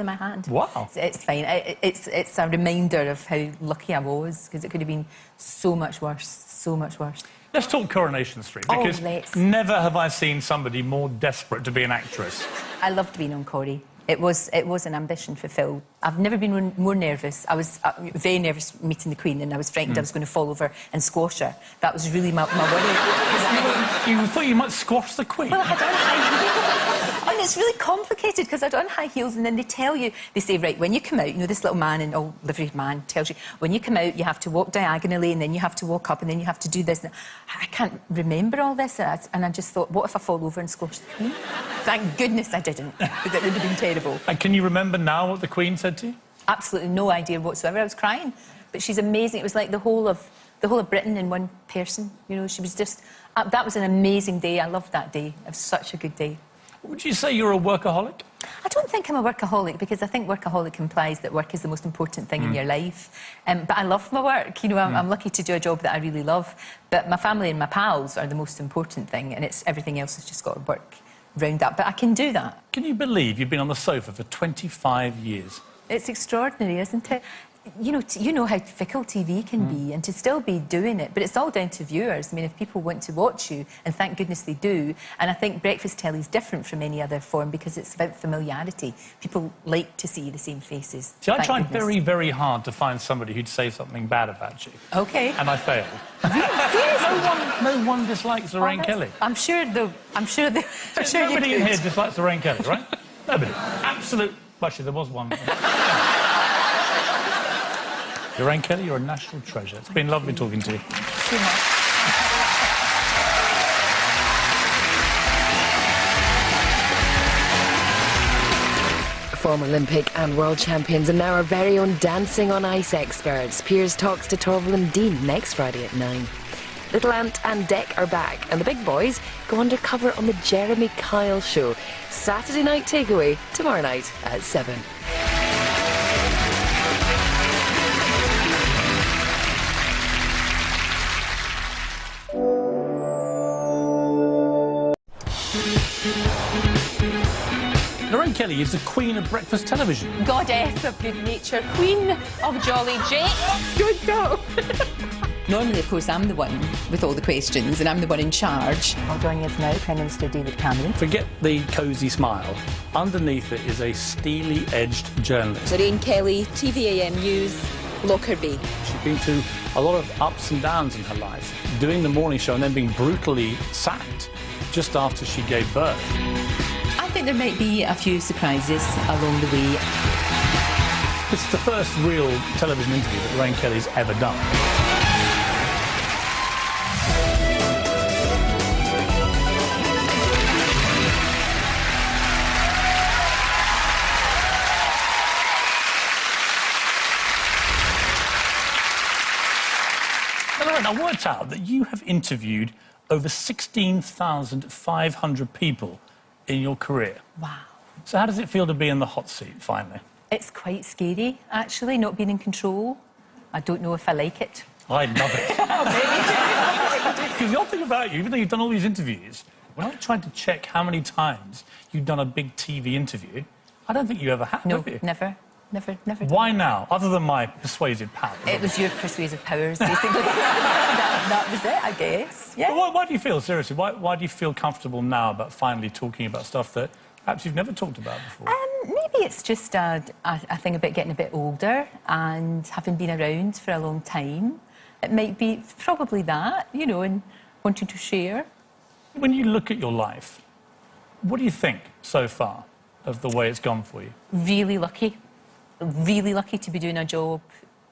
Speaker 2: my hand.
Speaker 1: Wow.
Speaker 2: It's fine. It's a reminder of how lucky I was, because it could have been so much worse. So much worse.
Speaker 1: Let's talk Coronation Street, because never have I seen somebody more desperate to be an actress.
Speaker 2: I loved being on Corrie. It was an ambition fulfilled. I've never been more nervous. I was very nervous meeting the Queen, and I was frightened I was going to fall over and squash her. That was really my worry.
Speaker 1: You thought you might squash the Queen?
Speaker 2: Well, I had on high heels. And it's really complicated, because I had on high heels, and then they say, right, when you come out, you know, this little man, and liveried man tells you, when you come out, you have to walk diagonally, and then you have to walk up, and then you have to do this. I can't remember all this, and I just thought, what if I fall over and squash the Queen? Thank goodness I didn't, because it would have been terrible.
Speaker 1: And can you remember now what the Queen said to you?
Speaker 2: Absolutely no idea whatsoever. I was crying, but she's amazing. It was like the whole of Britain in one person. You know, she was just. That was an amazing day. I loved that day. It was such a good day.
Speaker 1: Would you say you're a workaholic?
Speaker 2: I don't think I'm a workaholic, because I think workaholic implies that work is the most important thing in your life. But I love my work. You know, I'm lucky to do a job that I really love. But my family and my pals are the most important thing, and everything else has just got to work round that. But I can do that.
Speaker 1: Can you believe you've been on the sofa for 25 years?
Speaker 2: It's extraordinary, isn't it? you know how fickle TV can be, and to still be doing it, but it's all down to viewers. I mean, if people want to watch you, and thank goodness they do, and I think breakfast telly is different from any other form because it's about familiarity. People like to see the same faces.
Speaker 1: See, I tried very, very hard to find somebody who'd say something bad about you.
Speaker 2: Okay.
Speaker 1: And I failed. No one dislikes Lorraine Kelly.
Speaker 2: I'm sure
Speaker 1: nobody in here dislikes Lorraine Kelly, right? Nobody. Absolute. Actually, there was one. Lorraine Kelly, you're a national treasure. It's been lovely talking to you.
Speaker 13: Former Olympic and world champions and now our very own dancing on ice experts. Piers talks to Torval and Dean next Friday at 9. Little Ant and Deck are back, and the big boys go undercover on the Jeremy Kyle show. Saturday night takeaway tomorrow night at 7.
Speaker 1: Lorraine Kelly is the queen of breakfast television.
Speaker 2: Goddess of good nature, queen of jolly Jake. Good go. Normally, of course, I'm the one with all the questions and I'm the one in charge. Well, joining us now, Prime Minister David Cameron.
Speaker 1: Forget the cosy smile. Underneath it is a steely-edged journalist.
Speaker 2: Lorraine Kelly, TVAM News, Lockerbie.
Speaker 1: She's been through a lot of ups and downs in her life, doing the morning show and then being brutally sacked just after she gave birth.
Speaker 2: I think there might be a few surprises along the way.
Speaker 1: This is the first real television interview that Lorraine Kelly's ever done. Lorraine, I worked out that you have interviewed over 16,500 people in your career.
Speaker 2: Wow.
Speaker 1: So how does it feel to be in the hot seat, finally?
Speaker 2: It's quite scary, actually, not being in control. I don't know if I like it.
Speaker 1: I love it. Because the odd thing about you, even though you've done all these interviews, when I tried to check how many times you'd done a big TV interview, I don't think you ever have,
Speaker 2: No,
Speaker 1: have you?
Speaker 2: never. Never.
Speaker 1: Why now, other than my persuasive powers?
Speaker 2: It was your persuasive powers, basically. that was it, I guess. Yeah.
Speaker 1: But why do you feel, seriously, why do you feel comfortable now about finally talking about stuff that perhaps you've never talked about before?
Speaker 2: Maybe it's just a thing about getting a bit older and having been around for a long time. It might be probably that, you know, and wanting to share.
Speaker 1: When you look at your life, what do you think so far of the way it's gone for you?
Speaker 2: Really lucky to be doing a job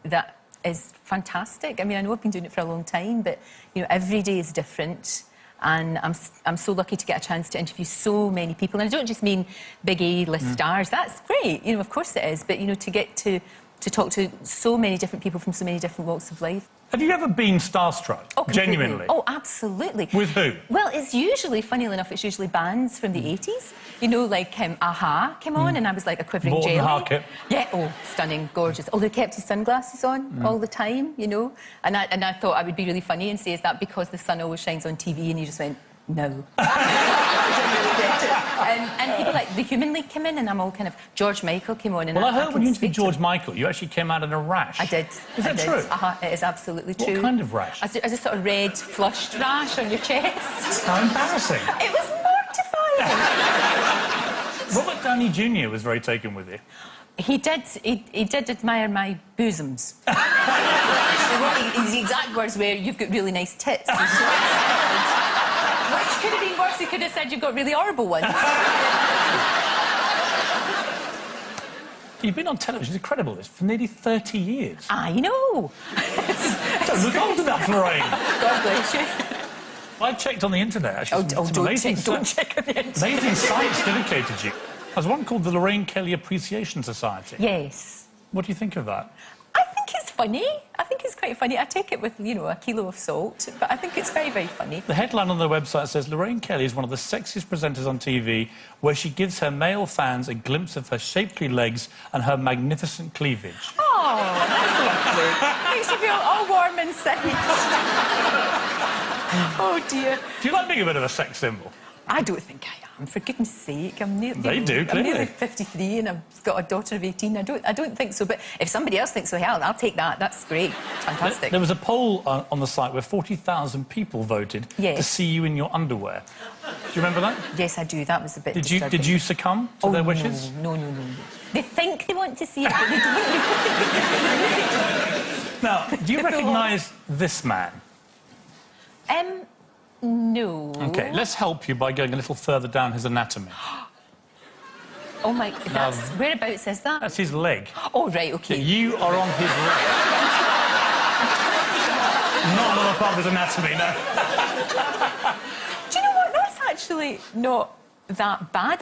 Speaker 2: that is fantastic. I mean, I know I've been doing it for a long time, but, you know, every day is different. And I'm so lucky to get a chance to interview so many people. And I don't just mean big A-list stars. That's great, you know, of course it is. But, you know, to get to talk to so many different people from so many different walks of life.
Speaker 1: Have you ever been starstruck?
Speaker 2: Oh, completely.
Speaker 1: Genuinely?
Speaker 2: Oh, absolutely.
Speaker 1: With who?
Speaker 2: Well, it's usually, funnily enough, it's usually bands from the 80s. You know, like Aha came on and I was like a quivering jelly.
Speaker 1: Harkett.
Speaker 2: Yeah, oh, stunning, gorgeous. Although he kept his sunglasses on all the time, you know. And I thought I would be really funny and say, is that because the sun always shines on TV? And he just went, no. And people like the Human League came in and I'm all kind of... George Michael came on and
Speaker 1: Well, I heard when you interviewed George Michael, you actually came out in a rash.
Speaker 2: I did.
Speaker 1: Is that true?
Speaker 2: It is absolutely true.
Speaker 1: What kind of rash?
Speaker 2: As a sort of red, flushed rash on your chest.
Speaker 1: How embarrassing.
Speaker 2: It was mortifying.
Speaker 1: Robert Downey Jr. was very taken with you.
Speaker 2: He did admire my bosoms. His exact words were, you've got really nice tits. Which could have been worse. He could have said you've got really horrible ones.
Speaker 1: You've been on television, it's incredible, this, for nearly 30 years.
Speaker 2: I know.
Speaker 1: Don't look old enough, Lorraine.
Speaker 2: God bless you.
Speaker 1: I checked on the internet, actually.
Speaker 2: Don't check on the internet.
Speaker 1: Amazing sites dedicated to you. There's one called the Lorraine Kelly Appreciation Society.
Speaker 2: Yes.
Speaker 1: What do you think of that?
Speaker 2: I think it's funny. I think it's quite funny. I take it with, you know, a kilo of salt, but I think it's very, very funny.
Speaker 1: The headline on their website says, Lorraine Kelly is one of the sexiest presenters on TV, where she gives her male fans a glimpse of her shapely legs and her magnificent cleavage.
Speaker 2: Oh, that's lovely. Makes you feel all warm inside. Oh, dear.
Speaker 1: Do you like being a bit of a sex symbol?
Speaker 2: I don't think I am. For goodness sake, I'm nearly...
Speaker 1: They do, clearly.
Speaker 2: I'm nearly 53 and I've got a daughter of 18. I don't think so, but if somebody else thinks so, hell, I'll take that. That's great. Fantastic.
Speaker 1: There was a poll on the site where 40,000 people voted to see you in your underwear. Do you remember that?
Speaker 2: Yes, I do. That was a bit disturbing.
Speaker 1: Did you succumb to their wishes?
Speaker 2: No. They think they want to see it, but they don't.
Speaker 1: Now, do you recognise this man?
Speaker 2: No.
Speaker 1: OK, let's help you by going a little further down his anatomy.
Speaker 2: Oh, my... Whereabouts is that?
Speaker 1: That's his leg.
Speaker 2: Oh, right, OK.
Speaker 1: You are on his leg. Not another part of his anatomy, no.
Speaker 2: Do you know what? That's actually not that bad.